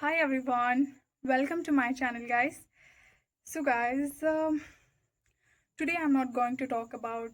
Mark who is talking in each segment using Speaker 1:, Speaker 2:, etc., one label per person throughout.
Speaker 1: Hi everyone, welcome to my channel, guys. So, guys, today I'm not going to talk about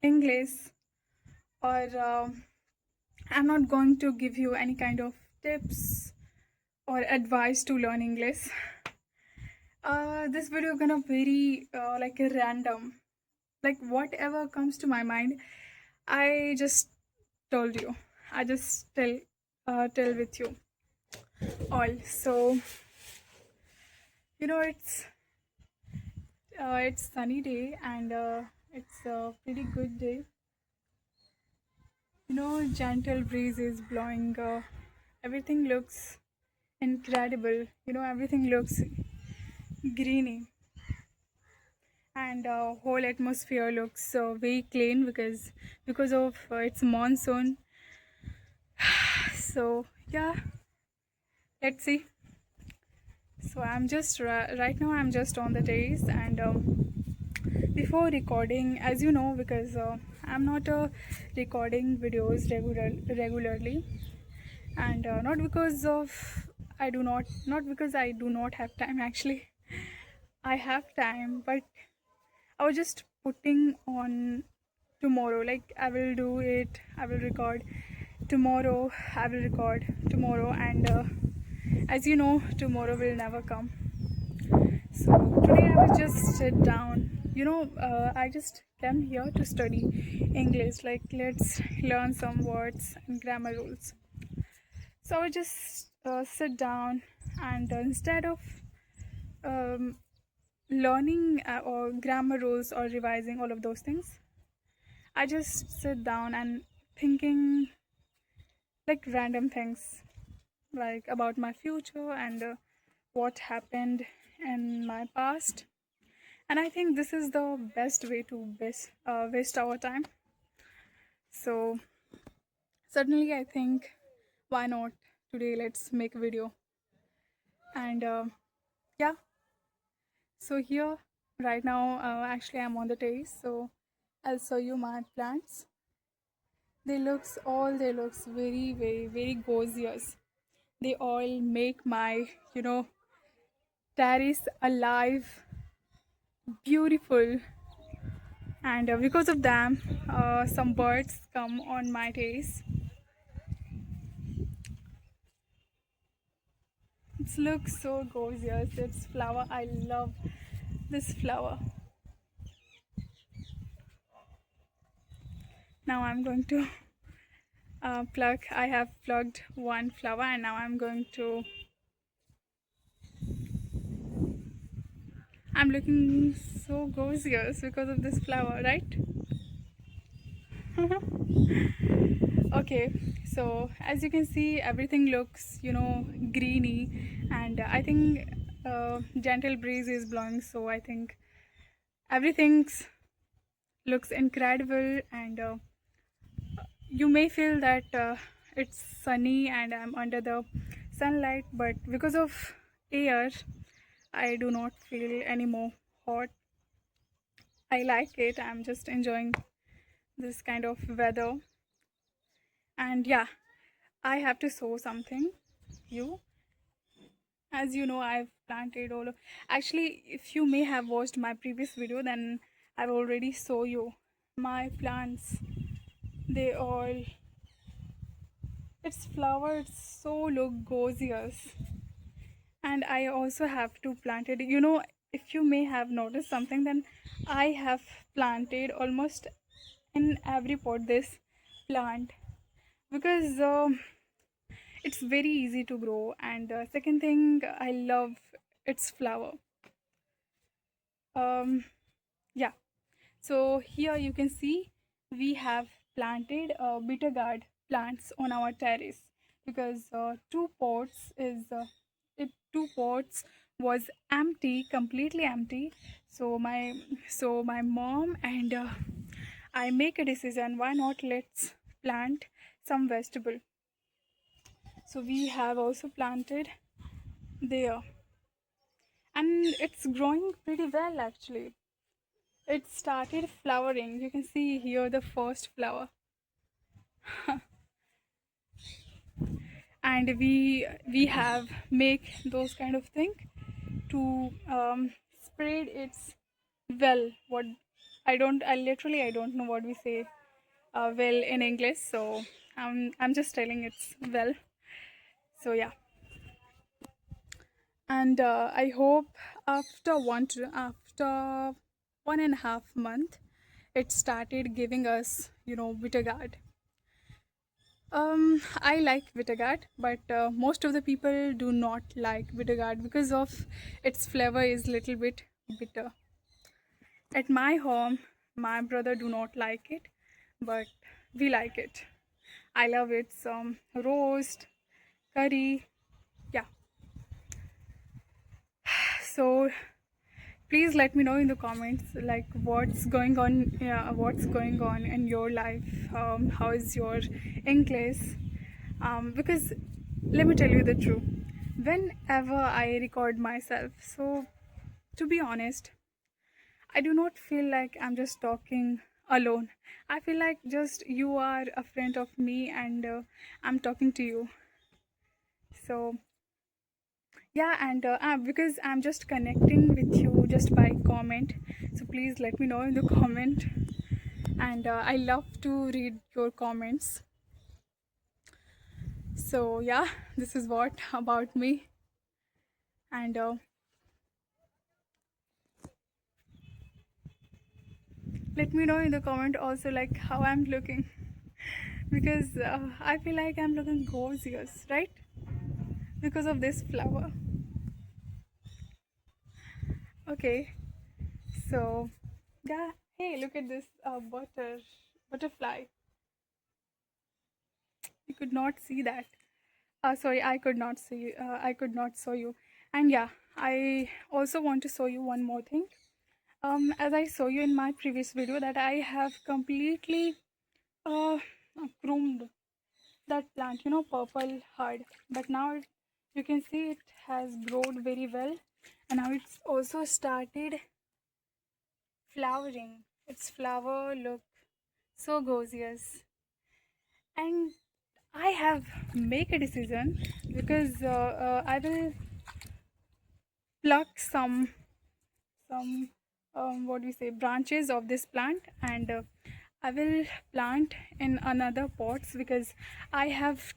Speaker 1: English or I'm not going to give you any kind of tips or advice to learn English. This video gonna very like a random, like whatever comes to my mind. I just told you. I just tell with you all. So it's sunny day and it's a pretty good day. Gentle breeze is blowing. Everything looks incredible. Everything looks greeny, and whole atmosphere looks very clean because of it's monsoon. So yeah, let's see. So I'm just right now. I'm just on the days and. Before recording, as you know, because I'm not recording videos regularly, and not because I do not have time. Actually, I have time, but I was just putting on tomorrow. Like I will do it. I will record tomorrow. I will record tomorrow, and as you know, tomorrow will never come. So today I was just sit down. I just came here to study English. Like let's learn some words and grammar rules. So I just sit down and instead of um, learning or grammar rules or revising all of those things, I just sit down and thinking like random things, like about my future and what happened in my past. And I think this is the best way to waste our time. So certainly I think, why not, today let's make a video. And yeah, so here right now, actually I'm on the terrace, so I'll show you my plants. They looks very very very gorgeous. They all make my terrace alive, beautiful. And because of them, some birds come on my terrace. It looks so gorgeous. It's flower. I love this flower. Now I'm going to pluck. I have plucked one flower, and now I'm going to. I'm looking so gorgeous because of this flower, right? Okay, so as you can see, everything looks greeny, and I think gentle breeze is blowing, so I think everything's looks incredible. And you may feel that it's sunny and I'm under the sunlight, but because of air I do not feel any more hot. I like it. I'm just enjoying this kind of weather. And yeah, I have to show something you. As you know, I've planted all of, actually, if you may have watched my previous video, then I've already show you my plants. They all, its flowers so look gorgeous. And I also have to plant it. If you may have noticed something, then I have planted almost in every pot this plant, because it's very easy to grow, and second thing, I love its flower. um yeah, so here you can see we have planted bitter gourd plants on our terrace, because two pots was empty, completely empty. So my mom and I make a decision, why not let's plant some vegetable. So we have also planted there, and it's growing pretty well actually. It started flowering. You can see here the first flower. and we have make those kind of thing to spread its well. What I literally I don't know what we say well in English, so I'm just telling it's well. So yeah, and I hope after 1.5 month it started giving us, Vitagard. I like Vitagard, but most of the people do not like Vitagard because of its flavor is little bit bitter. At my home, my brother do not like it, but we like it. I love it. Some roast, curry, yeah. So please let me know in the comments like what's going on in your life. How is your English? Because let me tell you the truth. Whenever I record myself, so to be honest, I do not feel like I'm just talking alone. I feel like just you are a friend of me and I'm talking to you. So yeah, and because I'm just connecting with you just by comment. So please let me know in the comment, and I love to read your comments. So yeah, this is what about me, and let me know in the comment also like how I'm looking because I feel like I'm looking gorgeous, right? Because of this flower. Okay, so yeah, hey, look at this butterfly. You could not see that. Sorry, I could not see. I could not show you. And yeah, I also want to show you one more thing. As I saw you in my previous video, that I have completely uh, groomed that plant. Purple heart. But now you can see it has grown very well, and now it's also started flowering. Its flower look so gorgeous, and I have make a decision because I will pluck some what do you say branches of this plant, and I will plant in another pots because I have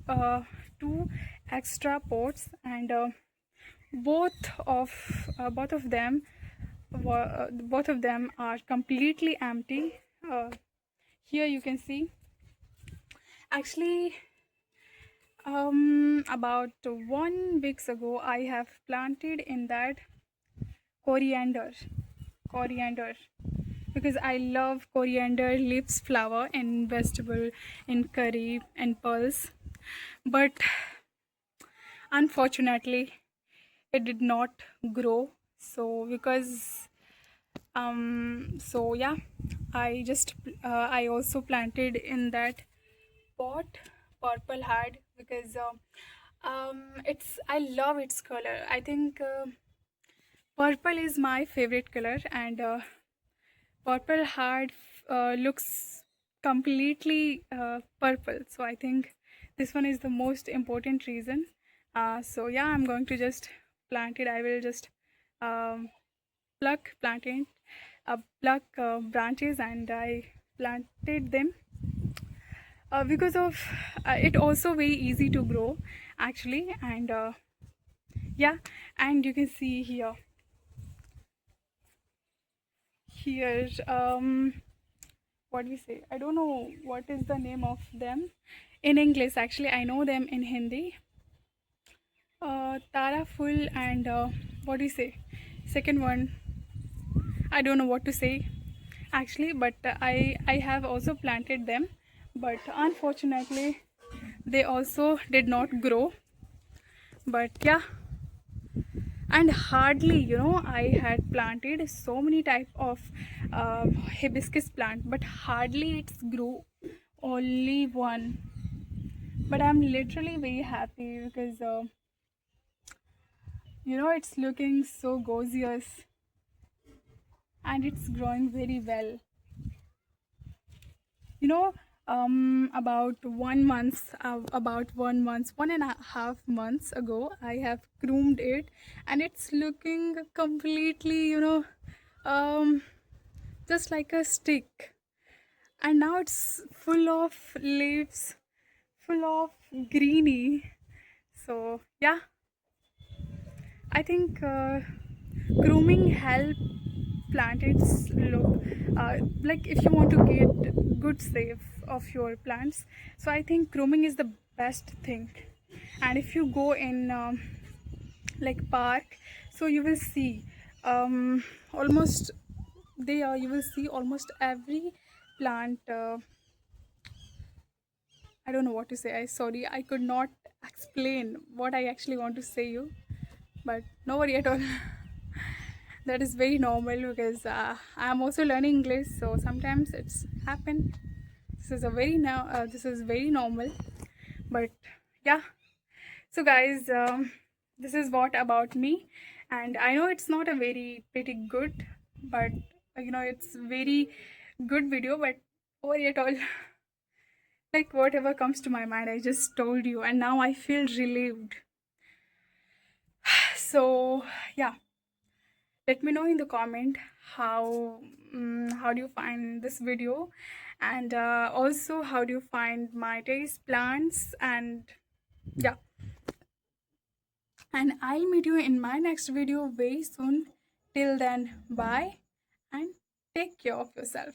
Speaker 1: uh, two extra pots, and both of them both of them are completely empty. Here you can see actually about 1 weeks ago I have planted in that coriander coriander because I love coriander leaves, flower, and vegetable in curry and pulse. But unfortunately, it did not grow. So because so yeah, I also planted in that pot purple heart because it's I love its color. I think purple is my favorite color, and purple heart looks completely purple, so I think this one is the most important reason. So yeah, I'm going to just plant it. I will just um, pluck branches, and I planted them because of it also very easy to grow actually, and yeah, and you can see here what we say, I don't know what is the name of them in English. Actually, I know them in Hindi. Tara full, and what do you say? Second one, I don't know what to say actually, but I have also planted them, but unfortunately they also did not grow. But yeah, and hardly, I had planted so many type of hibiscus plant, but hardly it's grew only one. But I'm literally very happy because it's looking so gorgeous and it's growing very well. you know About 1 month, about 1 month, 1.5 months ago, I have groomed it, and it's looking completely, um, just like a stick. And now it's full of leaves, full of greeny. So yeah, I think grooming help plant its look, like if you want to get good save of your plants. So I think grooming is the best thing. And if you go in like park, so you will see almost there you will see almost every plant. I don't know what to say. I sorry, I could not explain what I actually want to say you, but no worry at all. That is very normal because I'm also learning English, so sometimes it's happen. This is a very now. This is very normal, but yeah. So guys, this is what about me, and I know it's not a very pretty good, but it's very good video. But over it all, like whatever comes to my mind, I just told you, and now I feel relieved. So yeah, let me know in the comment how do you find this video, and also how do you find my taste plants, and yeah, and I'll meet you in my next video very soon. Till then, bye and take care of yourself.